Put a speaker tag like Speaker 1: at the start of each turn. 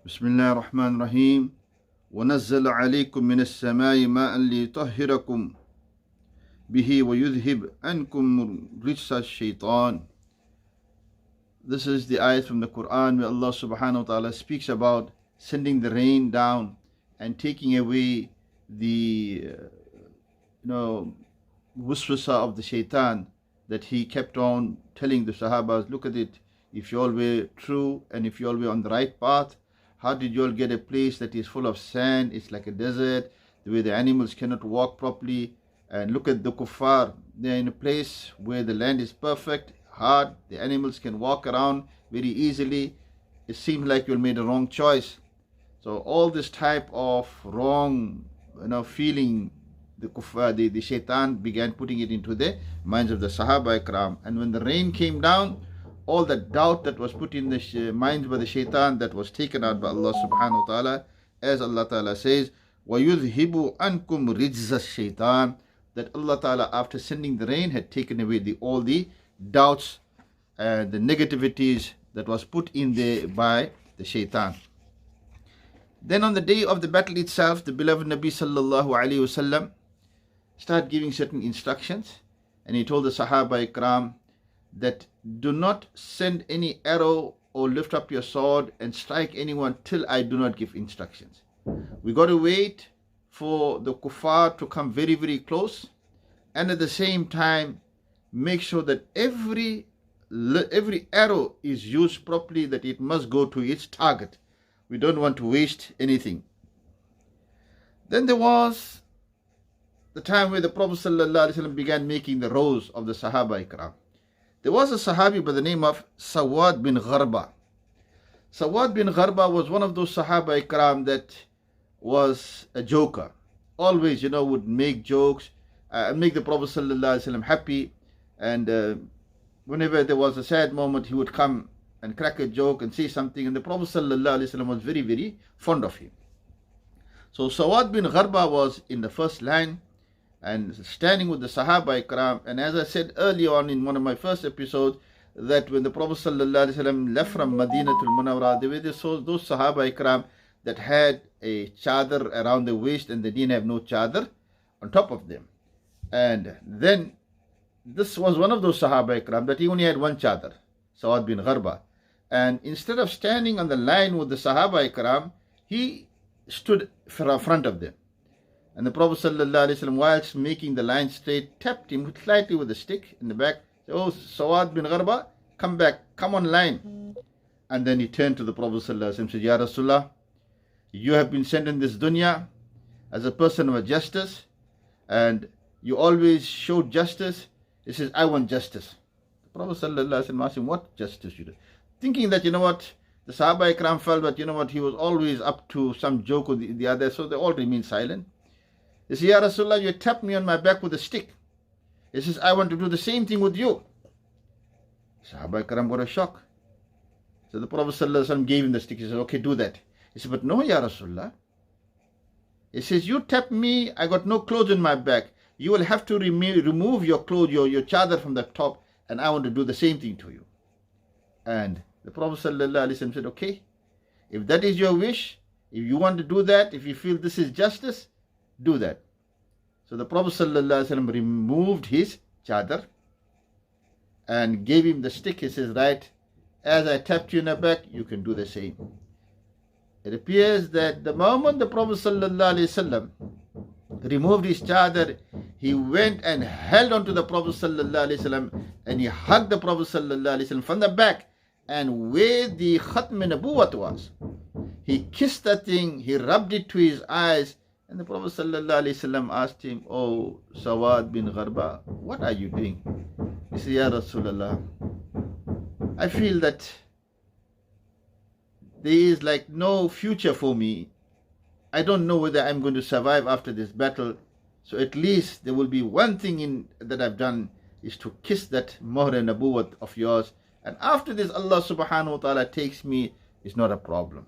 Speaker 1: بسم الله الرحمن الرحيم ونزل عليكم من السماء ماء ليطهركم به ويذهب عنكم رجس الشيطان. This is the ayat from the Quran where Allah subhanahu wa ta'ala speaks about sending the rain down and taking away the waswasa of the shaitan that he kept on telling the Sahabas, look at it, if you all were true and if you all were on the right path, how did you all get a place that is full of sand? It's like a desert, where the animals cannot walk properly. And look at the kuffar, they're in a place where the land is perfect, hard, the animals can walk around very easily. It seems like you made a wrong choice. So all this type of wrong feeling, the kuffar, the shaitan began putting it into the minds of the Sahaba Ikram. And when the rain came down, all the doubt that was put in the minds by the shaitan, that was taken out by Allah subhanahu wa ta'ala. As Allah ta'ala says, وَيُذْهِبُ عَنْكُمْ رِجْزَ الشَّيْطَانِ, that Allah ta'ala, after sending the rain, had taken away all the doubts and the negativities that was put in there by the shaitan. Then on the day of the battle itself, the beloved Nabi sallallahu alayhi wasallam started giving certain instructions, and he told the Sahaba Ikram that do not send any arrow or lift up your sword and strike anyone till I do not give instructions. We got to wait for the kuffar to come very, very close, and at the same time make sure that every arrow is used properly, that it must go to its target. We don't want to waste anything. Then there was the time where the Prophet ﷺ began making the rows of the Sahaba Ikram. There was a Sahabi by the name of Sawad bin Gharba. Sawad bin Gharba was one of those Sahaba Ikram that was a joker. Always, would make jokes, make the Prophet ﷺ happy. And whenever there was a sad moment, he would come and crack a joke and say something. And the Prophet ﷺ was very, very fond of him. So Sawad bin Gharba was in the first line and standing with the Sahaba Ikram. And as I said earlier on in one of my first episodes, that when the Prophet ﷺ left from Madinatul Munawwara, there were those Sahaba Ikram that had a chadar around the waist, and they didn't have no chadar on top of them. And then this was one of those Sahaba Ikram that he only had one chadar, Sawad bin Gharba. And instead of standing on the line with the Sahaba Ikram, he stood in front of them. And the Prophet ﷺ, whilst making the line straight, tapped him slightly with a stick in the back. Said, oh, Sawad bin Gharba, come back, come on line. And then he turned to the Prophet ﷺ and said, Ya Rasulullah, you have been sent in this dunya as a person of justice, and you always showed justice. He says, I want justice. The Prophet ﷺ asked him, what justice you do? Thinking that, the Sahaba Ikram felt that, he was always up to some joke or the other, so they all remained silent. He said, Ya Rasulullah, you tapped me on my back with a stick. He says, I want to do the same thing with you. Sahaba Ikram got a shock. So the Prophet ﷺ gave him the stick. He said, okay, do that. He said, but no, Ya Rasulullah. He says, you tapped me, I got no clothes on my back. You will have to remove your clothes, your chadar from the top, and I want to do the same thing to you. And the Prophet ﷺ said, okay, if that is your wish, if you want to do that, if you feel this is justice, do that. So the Prophet ﷺ removed his chadar and gave him the stick. He says, right, as I tapped you in the back, you can do the same. It appears that the moment the Prophet ﷺ removed his chadar, he went and held onto the Prophet ﷺ and he hugged the Prophet ﷺ from the back, and where the khatm nabuwat was, he kissed that thing, he rubbed it to his eyes. And the Prophet ﷺ asked him, oh, Sawad bin Gharba, what are you doing? He said, Ya Rasulullah, I feel that there is like no future for me. I don't know whether I'm going to survive after this battle. So at least there will be one thing that I've done, is to kiss that Muhr Nabuwat of yours. And after this, Allah subhanahu wa ta'ala takes me, it's not a problem.